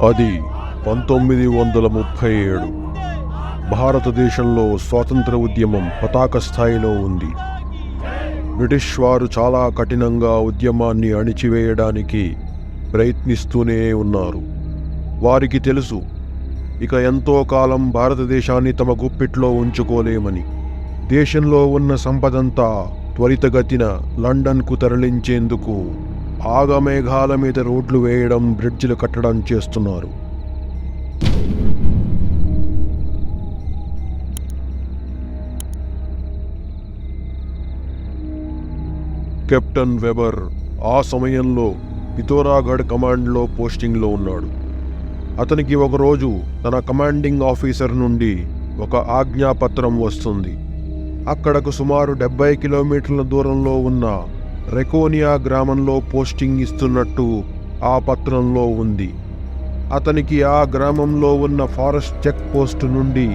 అది 1937. భారతదేశంలో స్వాతంత్ర ఉద్యమం పతాక స్థాయిలో ఉంది. బ్రిటిష్ వారు చాలా కఠినంగా ఉద్యమాన్ని అణిచివేయడానికి ప్రయత్నిస్తూనే ఉన్నారు. వారికి తెలుసు, ఇక ఎంతో కాలం భారతదేశాన్ని తమ గుప్పిట్లో ఉంచుకోలేమని. దేశంలో ఉన్న సంపదంతా త్వరితగతిన లండన్కు తరలించేందుకు ఆగమేఘాల మీద రోడ్లు వేయడం, బ్రిడ్జిలు కట్టడం చేస్తున్నారు. కెప్టెన్ వెబర్ ఆ సమయంలో పితోరాగఢ్ కమాండ్లో పోస్టింగ్లో ఉన్నాడు. అతనికి ఒకరోజు తన కమాండింగ్ ఆఫీసర్ నుండి ఒక ఆజ్ఞాపత్రం వస్తుంది. అక్కడకు సుమారు 70 కిలోమీటర్ల దూరంలో ఉన్న రెకోనియా గ్రామంలో పోస్టింగ్ ఇస్తున్నట్టు ఆ పత్రంలో ఉంది. అతనికి ఆ గ్రామంలో ఉన్న ఫారెస్ట్ చెక్ పోస్ట్ నుండి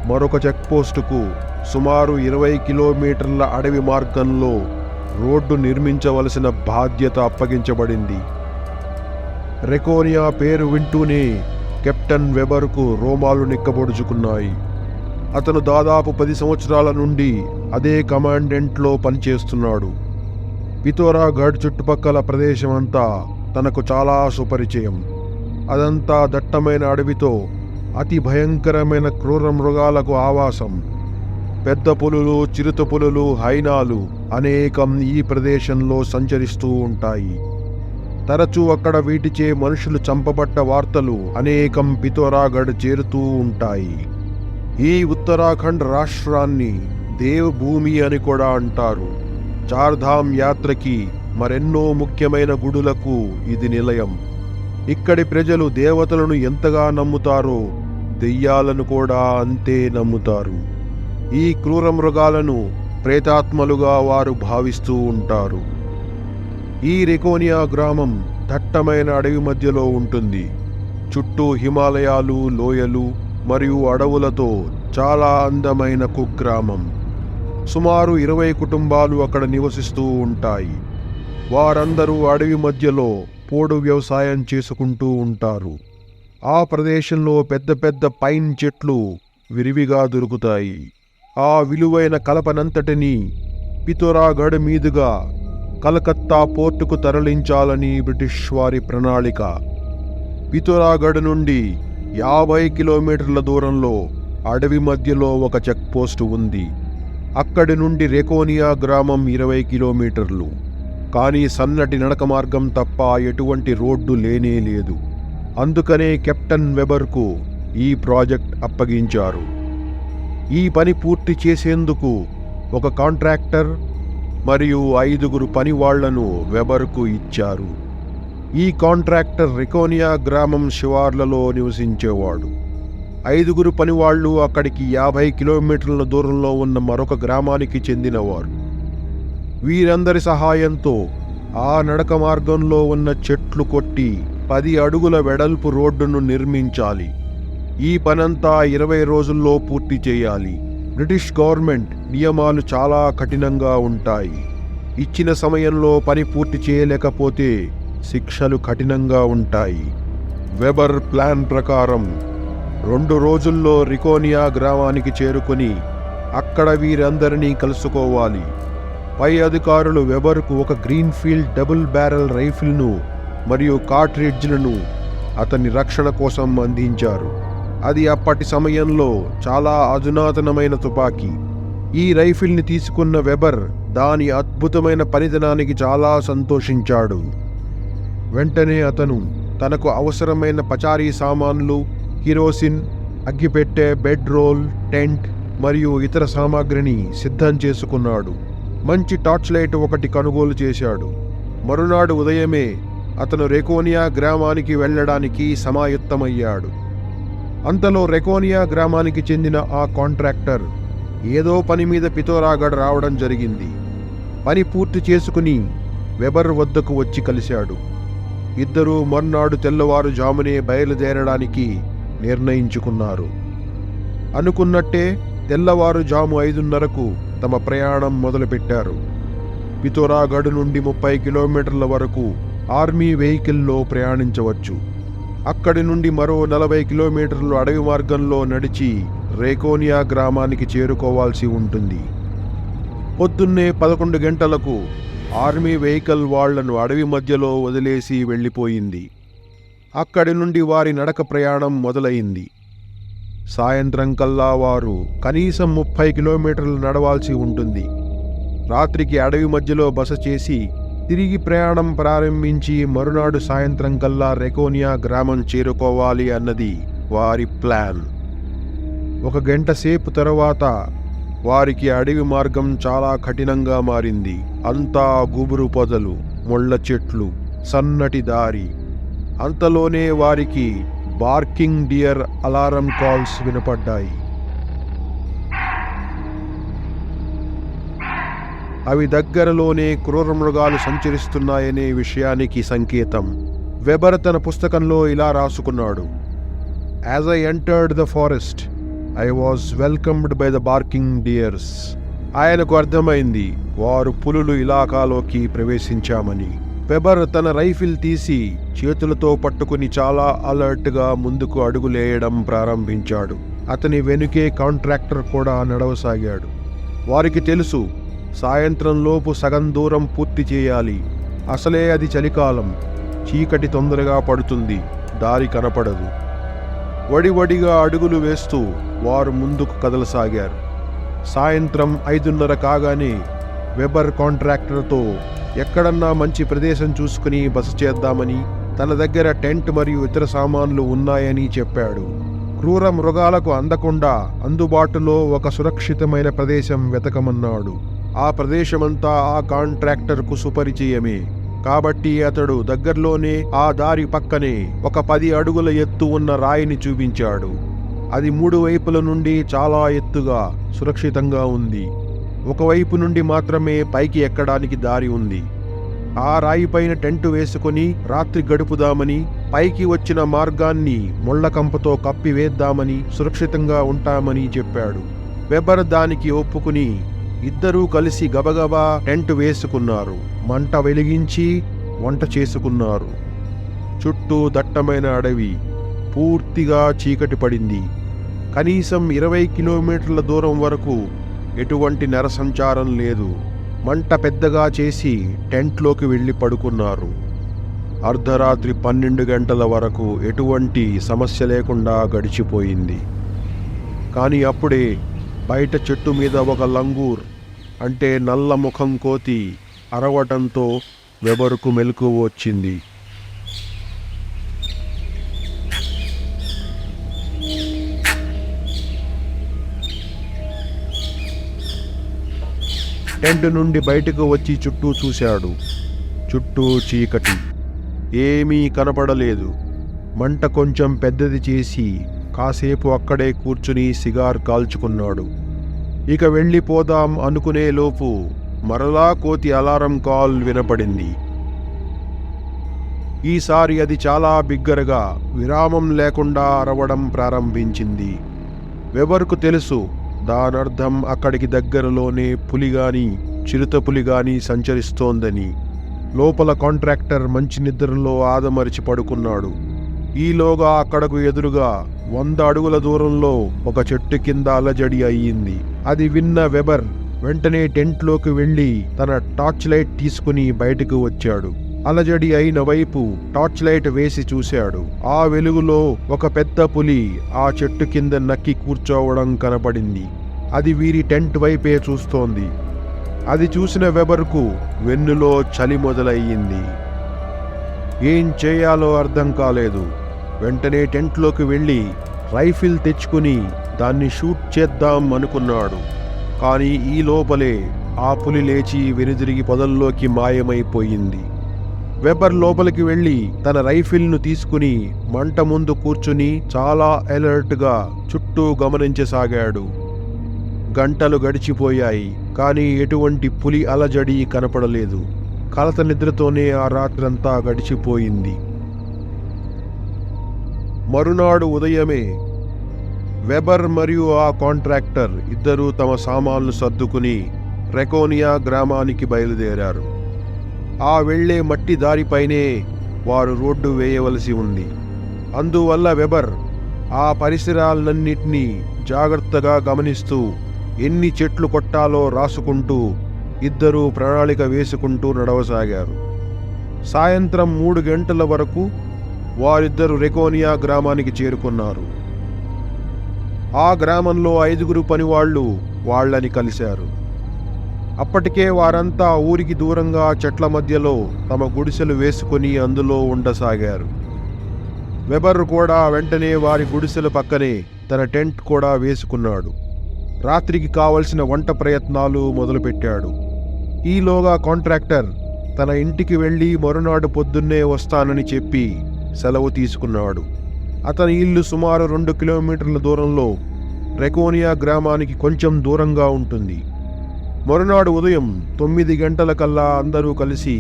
మరొక చెక్ పోస్టుకు సుమారు 20 కిలోమీటర్ల అడవి మార్గంలో రోడ్డు నిర్మించవలసిన బాధ్యత అప్పగించబడింది. రెకోనియా పేరు వింటూనే కెప్టెన్ వెబర్కు రోమాలు నిక్కబొడుచుకున్నాయి. అతను దాదాపు 10 సంవత్సరాల నుండి అదే కమాండెంట్లో పనిచేస్తున్నాడు. పితోరాగఢ్ చుట్టుపక్కల ప్రదేశమంతా తనకు చాలా సుపరిచయం. అదంతా దట్టమైన అడవితో అతి భయంకరమైన క్రూర మృగాలకు ఆవాసం. పెద్ద పులులు, చిరుత పులులు, హైనాలు అనేకం ఈ ప్రదేశంలో సంచరిస్తూ ఉంటాయి. తరచూ అక్కడ వీటిచే మనుషులు చంపబడ్డ వార్తలు అనేకం పితోరాగఢ్ చేరుతూ ఉంటాయి. ఈ ఉత్తరాఖండ్ రాష్ట్రాన్ని దేవభూమి అని కూడా అంటారు. చార్ధామ్ యాత్రకి మరెన్నో ముఖ్యమైన గుడులకు ఇది నిలయం. ఇక్కడి ప్రజలు దేవతలను ఎంతగా నమ్ముతారో దెయ్యాలను కూడా అంతే నమ్ముతారు. ఈ క్రూర మృగాలను ప్రేతాత్మలుగా వారు భావిస్తూ ఉంటారు. ఈ రెకోనియా గ్రామం దట్టమైన అడవి మధ్యలో ఉంటుంది. చుట్టూ హిమాలయాలు, లోయలు మరియు అడవులతో చాలా అందమైన కుగ్రామం. సుమారు 20 కుటుంబాలు అక్కడ నివసిస్తూ ఉంటాయి. వారందరూ అడవి మధ్యలో పోడు వ్యవసాయం చేసుకుంటూ ఉంటారు. ఆ ప్రదేశంలో పెద్ద పెద్ద పైన్ చెట్లు విరివిగా దొరుకుతాయి. ఆ విలువైన కలపనంతటినీ పితోరాగఢ్ మీదుగా కలకత్తా పోర్టుకు తరలించాలని బ్రిటిష్ వారి ప్రణాళిక. పితోరాగఢ్ నుండి 50 కిలోమీటర్ల దూరంలో అడవి మధ్యలో ఒక చెక్ పోస్టు ఉంది. అక్కడి నుండి రెకోనియా గ్రామం 20 కిలోమీటర్లు. కానీ సన్నటి నడక మార్గం తప్ప ఎటువంటి రోడ్డు లేనే లేదు. అందుకనే కెప్టెన్ వెబర్కు ఈ ప్రాజెక్ట్ అప్పగించారు. ఈ పని పూర్తి చేసేందుకు ఒక కాంట్రాక్టర్ మరియు 5 పని వాళ్లను వెబర్కు ఇచ్చారు. ఈ కాంట్రాక్టర్ రెకోనియా గ్రామం శివార్లలో నివసించేవాడు. 5 పనివాళ్లు అక్కడికి 50 కిలోమీటర్ల దూరంలో ఉన్న మరొక గ్రామానికి చెందినవారు. వీరందరి సహాయంతో ఆ నడక మార్గంలో ఉన్న చెట్లు కొట్టి 10 అడుగుల వెడల్పు రోడ్డును నిర్మించాలి. ఈ పనంతా 20 రోజుల్లో పూర్తి చేయాలి. బ్రిటిష్ గవర్నమెంట్ నియమాలు చాలా కఠినంగా ఉంటాయి. ఇచ్చిన సమయంలో పని పూర్తి చేయలేకపోతే శిక్షలు కఠినంగా ఉంటాయి. వెబర్ ప్లాన్ ప్రకారం 2 రోజుల్లో రెకోనియా గ్రామానికి చేరుకొని అక్కడ వీరందరినీ కలుసుకోవాలి. పై అధికారులు వెబర్కు ఒక గ్రీన్ఫీల్డ్ డబుల్ బ్యారెల్ రైఫిల్ను మరియు కార్ట్రిడ్జ్లను అతని రక్షణ కోసం అందించారు. అది అప్పటి సమయంలో చాలా అధునాతనమైన తుపాకీ. ఈ రైఫిల్ని తీసుకున్న వెబర్ దాని అద్భుతమైన పనితనానికి చాలా సంతోషించాడు. వెంటనే అతను తనకు అవసరమైన పచారీ సామాన్లు, కిరోసిన్, అగ్గిపెట్టె, బెడ్ రోల్, టెంట్ మరియు ఇతర సామాగ్రిని సిద్ధం చేసుకున్నాడు. మంచి టార్చ్ లైట్ ఒకటి కొనుగోలు చేశాడు. మరునాడు ఉదయమే అతను రెకోనియా గ్రామానికి వెళ్ళడానికి సమాయత్తమయ్యాడు. అంతలో రెకోనియా గ్రామానికి చెందిన ఆ కాంట్రాక్టర్ ఏదో పని మీద పితోరాగఢ్ రావడం జరిగింది. పని పూర్తి చేసుకుని వెబర్ వద్దకు వచ్చి కలిశాడు. ఇద్దరూ మర్నాడు తెల్లవారుజామునే బయలుదేరడానికి నిర్ణయించుకున్నారు. అనుకున్నట్టే తెల్లవారుజాము 5:30కు తమ ప్రయాణం మొదలుపెట్టారు. పితోరాగఢ్ నుండి 30 కిలోమీటర్ల వరకు ఆర్మీ వెహికల్లో ప్రయాణించవచ్చు. అక్కడి నుండి మరో 40 కిలోమీటర్లు అడవి మార్గంలో నడిచి రేకోనియా గ్రామానికి చేరుకోవాల్సి ఉంటుంది. పొద్దున్నే 11 గంటలకు ఆర్మీ వెహికల్ వాళ్లను అడవి మధ్యలో వదిలేసి వెళ్ళిపోయింది. అక్కడి నుండి వారి నడక ప్రయాణం మొదలైంది. సాయంత్రం కల్లా వారు కనీసం 30 కిలోమీటర్లు నడవాల్సి ఉంటుంది. రాత్రికి అడవి మధ్యలో బస చేసి తిరిగి ప్రయాణం ప్రారంభించి మరునాడు సాయంత్రం కల్లా రేకోనియా గ్రామం చేరుకోవాలి అన్నది వారి ప్లాన్. 1 గంట సేపు తరువాత వారికి అడవి మార్గం చాలా కఠినంగా మారింది. అంతా గుబురు పొదలు, ముళ్ళ చెట్లు, సన్నటి దారి. అంతలోనే వారికి బార్కింగ్ డియర్ అలారం కాల్స్ వినపడ్డాయి. అవి దగ్గరలోనే క్రూర మృగాలు సంచరిస్తున్నాయనే విషయానికి సంకేతం. వెబర్ తన పుస్తకంలో ఇలా రాసుకున్నాడు: as I entered the forest I was welcomed by the barking deers. ఆయనకు అర్థమైంది వారు పులులు ఇలాకాలోకి ప్రవేశించామని. వెబర్ తన రైఫిల్ తీసి చేతులతో పట్టుకుని చాలా అలర్ట్గా ముందుకు అడుగులేయడం ప్రారంభించాడు. అతని వెనుకే కాంట్రాక్టర్ కూడా నడవసాగాడు. వారికి తెలుసు, సాయంత్రంలోపు సగం దూరం పూర్తి చేయాలి. అసలే అది చలికాలం, చీకటి తొందరగా పడుతుంది, దారి కనపడదు. వడివడిగా అడుగులు వేస్తూ వారు ముందుకు కదలసాగారు. సాయంత్రం 5:30 కాగానే వెబర్ కాంట్రాక్టర్తో ఎక్కడన్నా మంచి ప్రదేశం చూసుకుని బస చేద్దామని, తన దగ్గర టెంట్ మరియు ఇతర సామాన్లు ఉన్నాయని చెప్పాడు. క్రూర మృగాలకు అందకుండా అందుబాటులో ఒక సురక్షితమైన ప్రదేశం వెతకమన్నాడు. ఆ ప్రదేశమంతా ఆ కాంట్రాక్టర్కు సుపరిచయమే. కాబట్టి అతడు దగ్గర్లోనే ఆ దారి పక్కనే ఒక 10 అడుగుల ఎత్తు ఉన్న రాయిని చూపించాడు. అది 3 వైపుల నుండి చాలా ఎత్తుగా సురక్షితంగా ఉంది. ఒకవైపు నుండి మాత్రమే పైకి ఎక్కడానికి దారి ఉంది. ఆ రాయిపైన టెంటు వేసుకుని రాత్రి గడుపుదామని, పైకి వచ్చిన మార్గాన్ని ముళ్లకంపతో కప్పివేద్దామని, సురక్షితంగా ఉంటామని చెప్పాడు. వెబర్ దానికి ఒప్పుకుని ఇద్దరూ కలిసి గబగబా టెంట్ వేసుకున్నారు. మంట వెలిగించి వంట చేసుకున్నారు. చుట్టూ దట్టమైన అడవి, పూర్తిగా చీకటి పడింది. కనీసం 20 కిలోమీటర్ల దూరం వరకు ఎటువంటి నరసంచారం లేదు. మంట పెద్దగా చేసి టెంట్లోకి వెళ్ళి పడుకున్నారు. అర్ధరాత్రి 12 గంటల వరకు ఎటువంటి సమస్య లేకుండా గడిచిపోయింది. కానీ అప్పుడే బయట చెట్టు మీద ఒక లంగూర్, అంటే నల్ల ముఖం కోతి అరవటంతో వెబర్కు మెలకువ వచ్చింది. టెంట్ నుండి బయటకు వచ్చి చుట్టూ చూశాడు. చుట్టూ చీకటి, ఏమీ కనపడలేదు. మంట కొంచెం పెద్దది చేసి కాసేపు అక్కడే కూర్చుని సిగార్ కాల్చుకున్నాడు. ఇక వెళ్ళిపోదాం అనుకునే లోపు మరలా కోతి అలారం కాల్ వినపడింది. ఈసారి అది చాలా బిగ్గరగా, విరామం లేకుండా అరవడం ప్రారంభించింది. వెబర్కు తెలుసు, దానర్థం అక్కడికి దగ్గరలోనే పులిగాని, చిరుతపులిగాని సంచరిస్తోందని. లోపల కాంట్రాక్టర్ మంచి నిద్రలో ఆదమరిచి పడుకున్నాడు. ఈలోగా అక్కడకు ఎదురుగా 100 అడుగుల దూరంలో ఒక చెట్టు కింద అలజడి అయ్యింది. అది విన్న వెబర్ వెంటనే టెంట్లోకి వెళ్ళి తన టార్చ్ లైట్ తీసుకుని బయటకు వచ్చాడు. అలజడి అయిన వైపు టార్చ్ లైట్ వేసి చూశాడు. ఆ వెలుగులో ఒక పెద్ద పులి ఆ చెట్టు కింద నక్కి కూర్చోవడం కనపడింది. అది వీరి టెంట్ వైపే చూస్తోంది. అది చూసిన వెబర్కు వెన్నులో చలి మొదలయ్యింది. ఏం చేయాలో అర్థం కాలేదు. వెంటనే టెంట్లోకి వెళ్ళి రైఫిల్ తెచ్చుకుని దాన్ని షూట్ చేద్దాం అనుకున్నాడు. కానీ ఈ లోపలే ఆ పులి లేచి వెనుదిరిగి పొదల్లోకి మాయమైపోయింది. వెబర్ లోపలికి వెళ్ళి తన రైఫిల్ను తీసుకుని మంట ముందు కూర్చుని చాలా అలర్ట్గా చుట్టూ గమనించసాగాడు. గంటలు గడిచిపోయాయి, కానీ ఎటువంటి పులి అలజడి కనపడలేదు. కలత నిద్రతోనే ఆ రాత్రంతా గడిచిపోయింది. మరునాడు ఉదయమే వెబర్ మరియు ఆ కాంట్రాక్టర్ ఇద్దరూ తమ సామాన్లు సర్దుకుని రేకోనియా గ్రామానికి బయలుదేరారు. ఆ వెళ్లే మట్టి దారిపైనే వారు రోడ్డు వేయవలసి ఉంది. అందువల్ల వెబర్ ఆ పరిసరాలన్నింటినీ జాగ్రత్తగా గమనిస్తూ ఎన్ని చెట్లు కొట్టాలో రాసుకుంటూ ఇద్దరూ ప్రణాళిక వేసుకుంటూ నడవసాగారు. సాయంత్రం 3 గంటల వరకు వారిద్దరు రెకోనియా గ్రామానికి చేరుకున్నారు. ఆ గ్రామంలో 5 పనివాళ్లు వాళ్ళని కలిశారు. అప్పటికే వారంతా ఊరికి దూరంగా చెట్ల మధ్యలో తమ గుడిసెలు వేసుకుని అందులో ఉండసాగారు. వెబర్ కూడా వెంటనే వారి గుడిసెల పక్కనే తన టెంట్ కూడా వేసుకున్నాడు. రాత్రికి కావలసిన వంట ప్రయత్నాలు మొదలుపెట్టాడు. ఈలోగా కాంట్రాక్టర్ తన ఇంటికి వెళ్ళి మరునాడు పొద్దున్నే వస్తానని చెప్పి సెలవు తీసుకున్నాడు. అతని ఇల్లు సుమారు 2 కిలోమీటర్ల దూరంలో రెకోనియా గ్రామానికి కొంచెం దూరంగా ఉంటుంది. మరునాడు ఉదయం 9 గంటలకల్లా అందరూ కలిసి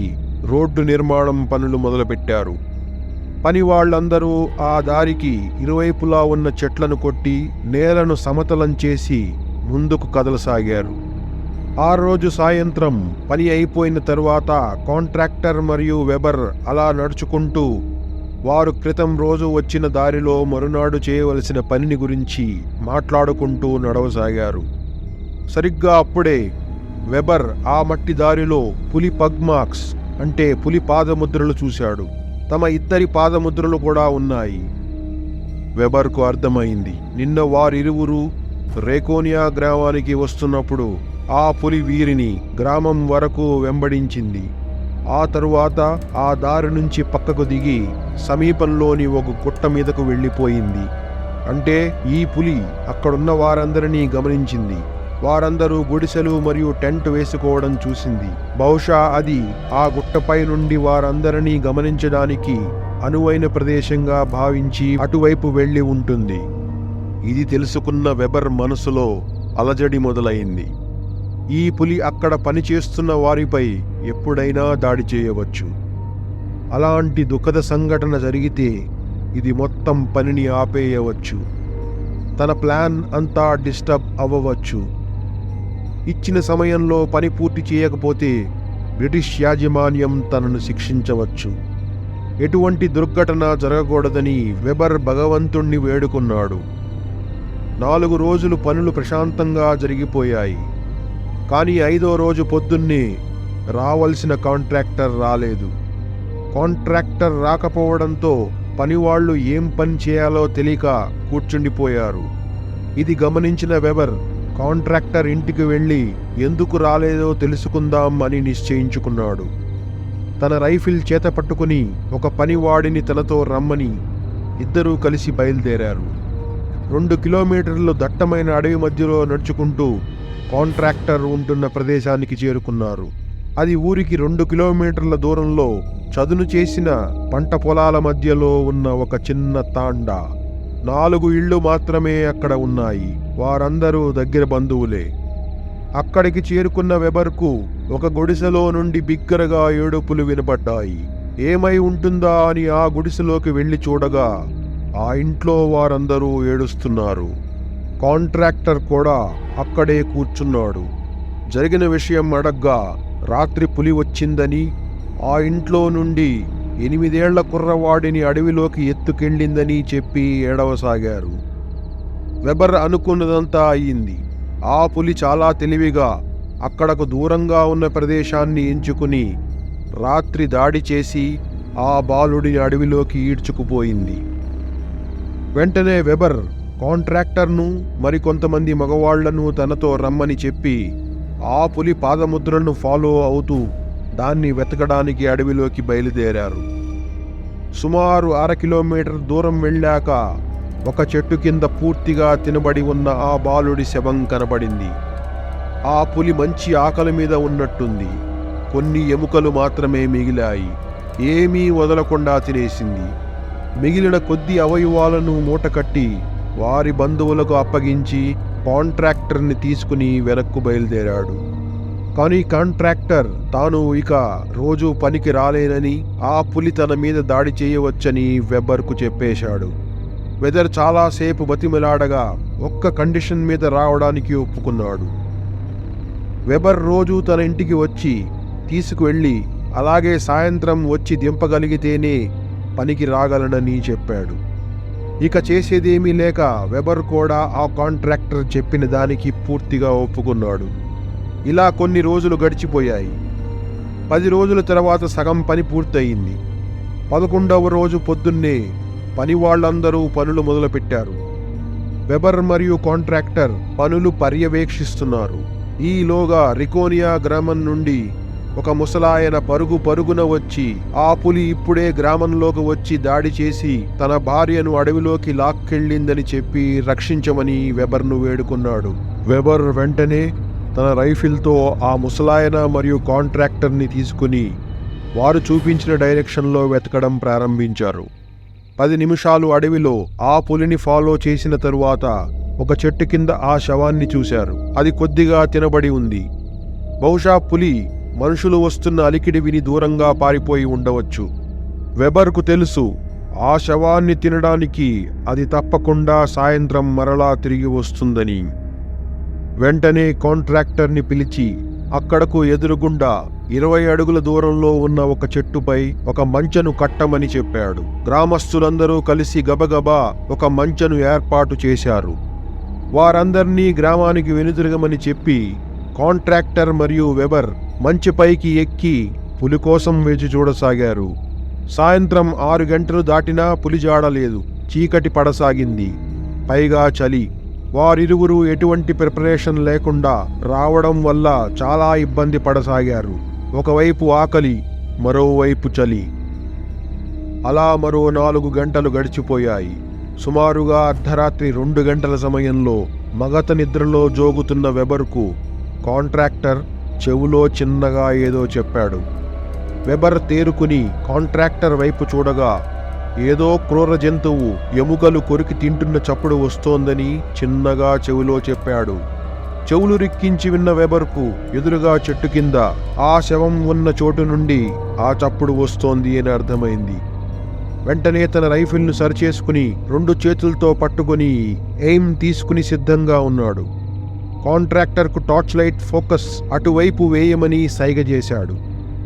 రోడ్డు నిర్మాణం పనులు మొదలుపెట్టారు. పని వాళ్ళందరూ ఆ దారికి ఇరువైపులా ఉన్న చెట్లను కొట్టి నేలను సమతలం చేసి ముందుకు కదలసాగారు. ఆ రోజు సాయంత్రం పని అయిపోయిన తరువాత కాంట్రాక్టర్ మరియు వెబర్ అలా నడుచుకుంటూ వారు క్రితం రోజు వచ్చిన దారిలో మరునాడు చేయవలసిన పనిని గురించి మాట్లాడుకుంటూ నడవసాగారు. సరిగ్గా అప్పుడే వెబర్ ఆ మట్టి దారిలో పులి పగ్ మార్క్స్ అంటే పులి పాదముద్రలు చూశాడు. తమ ఇద్దరి పాదముద్రలు కూడా ఉన్నాయి. వెబర్కు అర్థమైంది, నిన్న వారిరువురు రెకోనియా గ్రామానికి వస్తున్నప్పుడు ఆ పులి వీరిని గ్రామం వరకు వెంబడించింది. ఆ తరువాత ఆ దారి నుంచి పక్కకు దిగి సమీపంలోని ఒక గుట్ట మీదకు వెళ్ళిపోయింది. అంటే ఈ పులి అక్కడున్న వారందరినీ గమనించింది. వారందరూ గుడిసెలు మరియు టెంట్ వేసుకోవడం చూసింది. బహుశా అది ఆ గుట్టపై నుండి వారందరినీ గమనించడానికి అనువైన ప్రదేశంగా భావించి అటువైపు వెళ్ళి ఉంటుంది. ఇది తెలుసుకున్న వెబర్ మనసులో అలజడి మొదలైంది. ఈ పులి అక్కడ పనిచేస్తున్న వారిపై ఎప్పుడైనా దాడి చేయవచ్చు. అలాంటి దుఃఖద సంఘటన జరిగితే ఇది మొత్తం పనిని ఆపేయవచ్చు. తన ప్లాన్ అంతా డిస్టర్బ్ అవ్వవచ్చు. ఇచ్చిన సమయంలో పని పూర్తి చేయకపోతే బ్రిటిష్ యాజమాన్యం తనను శిక్షించవచ్చు. ఎటువంటి దుర్ఘటన జరగకూడదని వెబర్ భగవంతుణ్ణి వేడుకున్నాడు. 4 రోజులు పనులు ప్రశాంతంగా జరిగిపోయాయి. కానీ 5వ రోజు పొద్దున్నే రావలసిన కాంట్రాక్టర్ రాలేదు. కాంట్రాక్టర్ రాకపోవడంతో పనివాళ్లు ఏం పని చేయాలో తెలియక కూర్చుండిపోయారు. ఇది గమనించిన వెబర్ కాంట్రాక్టర్ ఇంటికి వెళ్ళి ఎందుకు రాలేదో తెలుసుకుందాం అని నిశ్చయించుకున్నాడు. తన రైఫిల్ చేత పట్టుకుని ఒక పనివాడిని తనతో రమ్మని ఇద్దరూ కలిసి బయలుదేరారు. 2 కిలోమీటర్లు దట్టమైన అడవి మధ్యలో నడుచుకుంటూ కాంట్రాక్టర్ ఉంటున్న ప్రదేశానికి చేరుకున్నారు. అది ఊరికి 2 కిలోమీటర్ల దూరంలో చదును చేసిన పంట పొలాల మధ్యలో ఉన్న ఒక చిన్న తాండా. 4 ఇళ్ళు మాత్రమే అక్కడ ఉన్నాయి. వారందరూ దగ్గర బంధువులే. అక్కడికి చేరుకున్న వెబర్కు ఒక గుడిసెలో నుండి బిగ్గరగా ఏడుపులు వినపడ్డాయి. ఏమై ఉంటుందా అని ఆ గుడిసెలోకి వెళ్లి చూడగా ఆ ఇంట్లో వారందరూ ఏడుస్తున్నారు. కాంట్రాక్టర్ కూడా అక్కడే కూర్చున్నాడు. జరిగిన విషయం అడగ్గా రాత్రి పులి వచ్చిందని, ఆ ఇంట్లో నుండి 8 ఏళ్ల కుర్రవాడిని అడవిలోకి ఎత్తుకెళ్ళిందని చెప్పి ఏడవసాగారు. వెబర్ అనుకున్నదంతా అయ్యింది. ఆ పులి చాలా తెలివిగా అక్కడకు దూరంగా ఉన్న ప్రదేశాన్ని ఎంచుకుని రాత్రి దాడి చేసి ఆ బాలుడిని అడవిలోకి ఈడ్చుకుపోయింది. వెంటనే వెబర్ కాంట్రాక్టర్ను మరికొంతమంది మగవాళ్లను తనతో రమ్మని చెప్పి ఆ పులి పాదముద్రలను ఫాలో అవుతూ దాన్ని వెతకడానికి అడవిలోకి బయలుదేరారు. సుమారు 1/2 కిలోమీటర్ దూరం వెళ్ళాక ఒక చెట్టు కింద పూర్తిగా తినబడి ఉన్న ఆ బాలుడి శవం కనబడింది. ఆ పులి మంచి ఆకలి మీద ఉన్నట్టుంది. కొన్ని ఎముకలు మాత్రమే మిగిలాయి. ఏమీ వదలకుండా తినేసింది. మిగిలిన కొద్ది అవయవాలను మూటకట్టి వారి బంధువులకు అప్పగించి కాంట్రాక్టర్ని తీసుకుని వెనక్కు బయలుదేరాడు. కానీ కాంట్రాక్టర్ తాను ఇక రోజు పనికి రాలేనని, ఆ పులి తన మీద దాడి చేయవచ్చని వెబర్కు చెప్పేశాడు. వెదర్ చాలాసేపు బతిమిలాడగా ఒక్క కండిషన్ మీద రావడానికి ఒప్పుకున్నాడు. వెబర్ రోజు తన ఇంటికి వచ్చి తీసుకువెళ్ళి అలాగే సాయంత్రం వచ్చి దింపగలిగితేనే పనికి రాగలనని చెప్పాడు. ఇక చేసేదేమీ లేక వెబర్ కూడా ఆ కాంట్రాక్టర్ చెప్పిన దానికి పూర్తిగా ఒప్పుకున్నాడు. ఇలా కొన్ని రోజులు గడిచిపోయాయి. 10 రోజుల తర్వాత సగం పని పూర్తయింది. 11వ రోజు పొద్దున్నే పని వాళ్ళందరూ పనులు మొదలుపెట్టారు. వెబర్ మరియు కాంట్రాక్టర్ పనులు పర్యవేక్షిస్తున్నారు. ఈలోగా రికోనియా గ్రామం నుండి ఒక ముసలాయన పరుగున వచ్చి ఆ పులి ఇప్పుడే గ్రామంలోకి వచ్చి దాడి చేసి తన భార్యను అడవిలోకి లాక్కెళ్ళిందని చెప్పి రక్షించమని వెబర్ను వేడుకున్నాడు. వెబర్ వెంటనే తన రైఫిల్తో ఆ ముసలాయన మరియు కాంట్రాక్టర్ని తీసుకుని వారు చూపించిన డైరెక్షన్లో వెతకడం ప్రారంభించారు. 10 నిమిషాలు అడవిలో ఆ పులిని ఫాలో చేసిన తరువాత ఒక చెట్టు కింద ఆ శవాన్ని చూశారు. అది కొద్దిగా తినబడి ఉంది. బహుశా పులి మనుషులు వస్తున్న అలికిడి విని దూరంగా పారిపోయి ఉండవచ్చు. వెబర్కు తెలుసు ఆ శవాన్ని తినడానికి అది తప్పకుండా సాయంత్రం మరలా తిరిగి వస్తుందని. వెంటనే కాంట్రాక్టర్ని పిలిచి అక్కడకు ఎదురుగుండా 20 అడుగుల దూరంలో ఉన్న ఒక చెట్టుపై ఒక మంచెను కట్టమని చెప్పాడు. గ్రామస్తులందరూ కలిసి గబగబా ఒక మంచెను ఏర్పాటు చేశారు. వారందర్నీ గ్రామానికి వెనుదిరగమని చెప్పి కాంట్రాక్టర్ మరియు వెబర్ మంచెపైకి ఎక్కి పులి కోసం వేచి చూడసాగారు. సాయంత్రం 6 గంటలు దాటినా పులి జాడలేదు. చీకటి పడసాగింది. పైగా చలి. వారిరువురు ఎటువంటి ప్రిపరేషన్ లేకుండా రావడం వల్ల చాలా ఇబ్బంది పడసాగారు. ఒకవైపు ఆకలి, మరోవైపు చలి. అలా మరో 4 గంటలు గడిచిపోయాయి. సుమారుగా అర్ధరాత్రి 2 గంటల సమయంలో మగత నిద్రలో జోగుతున్న వెబర్కు కాంట్రాక్టర్ చెవులో చిన్నగా ఏదో చెప్పాడు. వెబర్ తేరుకుని కాంట్రాక్టర్ వైపు చూడగా ఏదో క్రూర జంతువు ఎముకలు కొరికి తింటున్న చప్పుడు వస్తోందని చిన్నగా చెవిలో చెప్పాడు. చెవులు రిక్కించి విన్న వెబర్కు ఎదురుగా చెట్టు కింద ఆ శవం ఉన్న చోటు నుండి ఆ చప్పుడు వస్తోంది అని అర్థమైంది. వెంటనే తన రైఫిల్ను సరిచేసుకుని 2 చేతులతో పట్టుకుని ఎయిమ్ తీసుకుని సిద్ధంగా ఉన్నాడు. కాంట్రాక్టర్కు టార్చ్ లైట్ ఫోకస్ అటువైపు వేయమని సైగ చేశాడు.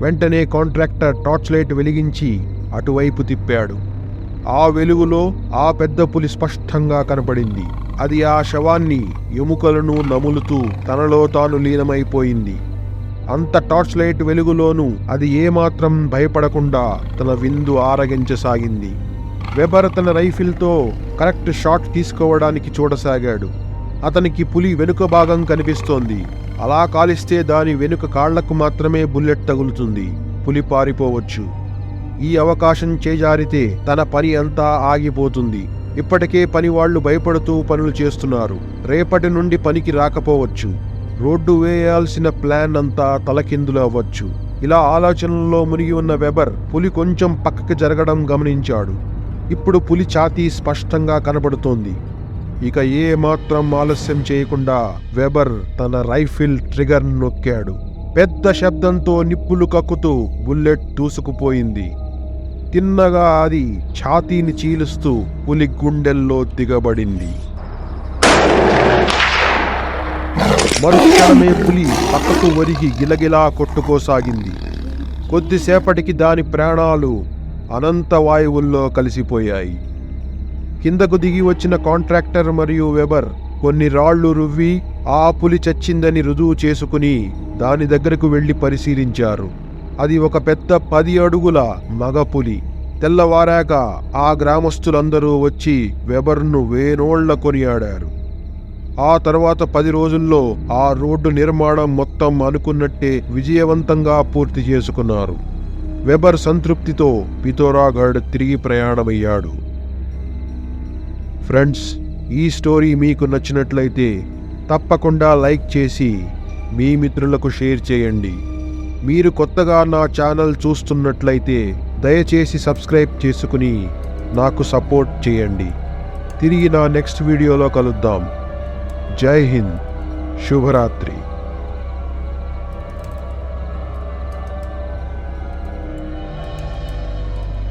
వెంటనే కాంట్రాక్టర్ టార్చ్ లైట్ వెలిగించి అటువైపు తిప్పాడు. ఆ వెలుగులో ఆ పెద్ద పులి స్పష్టంగా కనపడింది. అది ఆ శవాన్ని ఎముకలను నములుతూ తనలో తాను లీనమైపోయింది. అంత టార్చ్ లైట్ వెలుగులోనూ అది ఏమాత్రం భయపడకుండా తన విందు ఆరగించసాగింది. వెబర్ తన రైఫిల్తో కరెక్ట్ షాట్ తీసుకోవడానికి చూడసాగాడు. అతనికి పులి వెనుక భాగం కనిపిస్తోంది. అలా కాలిస్తే దాని వెనుక కాళ్లకు మాత్రమే బుల్లెట్ తగులుతుంది. పులి పారిపోవచ్చు. ఈ అవకాశం చేజారితే తన పని అంతా ఆగిపోతుంది. ఇప్పటికే పనివాళ్లు భయపడుతూ పనులు చేస్తున్నారు. రేపటి నుండి పనికి రాకపోవచ్చు. రోడ్డు వేయాల్సిన ప్లాన్ అంతా తలకిందులు అవ్వచ్చు. ఇలా ఆలోచనల్లో మునిగి ఉన్న వెబర్ పులి కొంచెం పక్కకి జరగడం గమనించాడు. ఇప్పుడు పులి ఛాతీ స్పష్టంగా కనబడుతోంది. ఇక ఏ మాత్రం ఆలస్యం చేయకుండా వెబర్ తన రైఫిల్ ట్రిగర్ నొక్కాడు. పెద్ద శబ్దంతో నిప్పులు కక్కుతూ బుల్లెట్ దూసుకుపోయింది. తిన్నగా అది ఛాతీని చీలుస్తూ పులి గుండెల్లో దిగబడింది. మరుక్షణమే పులి పక్కకు ఒరిగి గిలగిలా కొట్టుకోసాగింది. కొద్దిసేపటికి దాని ప్రాణాలు అనంత వాయువుల్లో కలిసిపోయాయి. కిందకు దిగి వచ్చిన కాంట్రాక్టర్ మరియు వెబర్ కొన్ని రాళ్లు రువ్వి ఆ పులి చచ్చిందని రుజువు చేసుకుని దాని దగ్గరకు వెళ్లి పరిశీలించారు. అది ఒక పెద్ద 10 అడుగుల మగపులి. తెల్లవారాక ఆ గ్రామస్తులందరూ వచ్చి వెబర్ను వేనోళ్ల కొనియాడారు. ఆ తర్వాత 10 రోజుల్లో ఆ రోడ్డు నిర్మాణం మొత్తం అనుకున్నట్టే విజయవంతంగా పూర్తి చేసుకున్నారు. వెబర్ సంతృప్తితో పితోరాగఢ్ తిరిగి ప్రయాణమయ్యాడు. ఫ్రెండ్స్, ఈ స్టోరీ మీకు నచ్చినట్లయితే తప్పకుండా లైక్ చేసి మీ మిత్రులకు షేర్ చేయండి. మీరు కొత్తగా నా ఛానల్ చూస్తున్నట్లయితే దయచేసి సబ్స్క్రైబ్ చేసుకుని నాకు సపోర్ట్ చేయండి. తిరిగి నా నెక్స్ట్ వీడియోలో కలుద్దాం. జై హింద్. శుభరాత్రి.